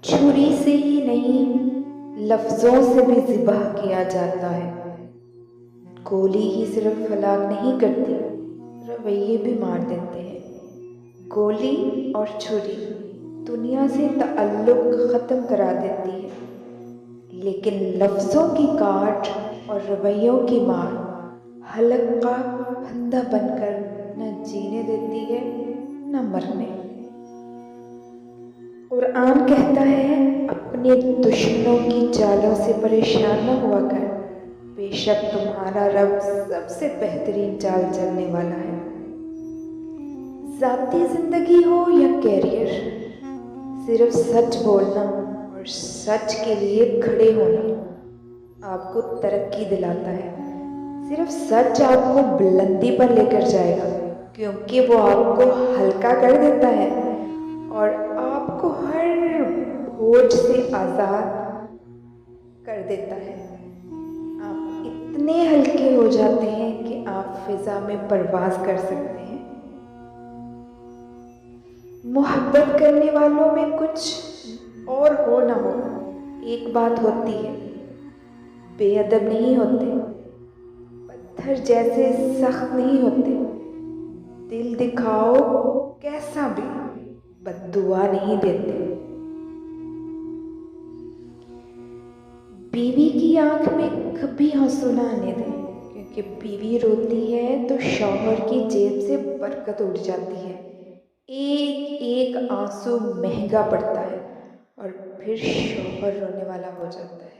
छुरी से ही नहीं, लफ्ज़ों से भी ज़िबह किया जाता है। गोली ही सिर्फ हलाक नहीं करती, रवैये भी मार देते हैं। गोली और छुरी दुनिया से ताल्लुक़ ख़त्म करा देती है, लेकिन लफ्ज़ों की काट और रवैयों की मार हलक़ा फंदा बनकर न जीने देती है न मरने। कुरान कहता है, अपने दुश्मनों की चालों से परेशान न हुआ कर, बेशक तुम्हारा रब सबसे बेहतरीन चाल चलने वाला है। ज़ाती ज़िंदगी हो या कैरियर, सिर्फ सच बोलना और सच के लिए खड़े होना आपको तरक्की दिलाता है। सिर्फ सच आपको बुलंदी पर लेकर जाएगा, क्योंकि वो आपको हल्का कर देता है और आपको हर बोझ से आज़ाद कर देता है। आप इतने हल्के हो जाते हैं कि आप फिज़ा में परवाज़ कर सकते हैं। मोहब्बत करने वालों में कुछ और हो ना हो, एक बात होती है, बेअदब नहीं होते, पत्थर जैसे सख्त नहीं होते, दिल दिखाओ कैसा भी, बद्दुआ नहीं देते। बीवी की आंख में कभी आंसू ना आने दें, क्योंकि बीवी रोती है तो शौहर की जेब से बरकत उड़ जाती है। एक एक आंसू महंगा पड़ता है और फिर शौहर रोने वाला हो जाता है।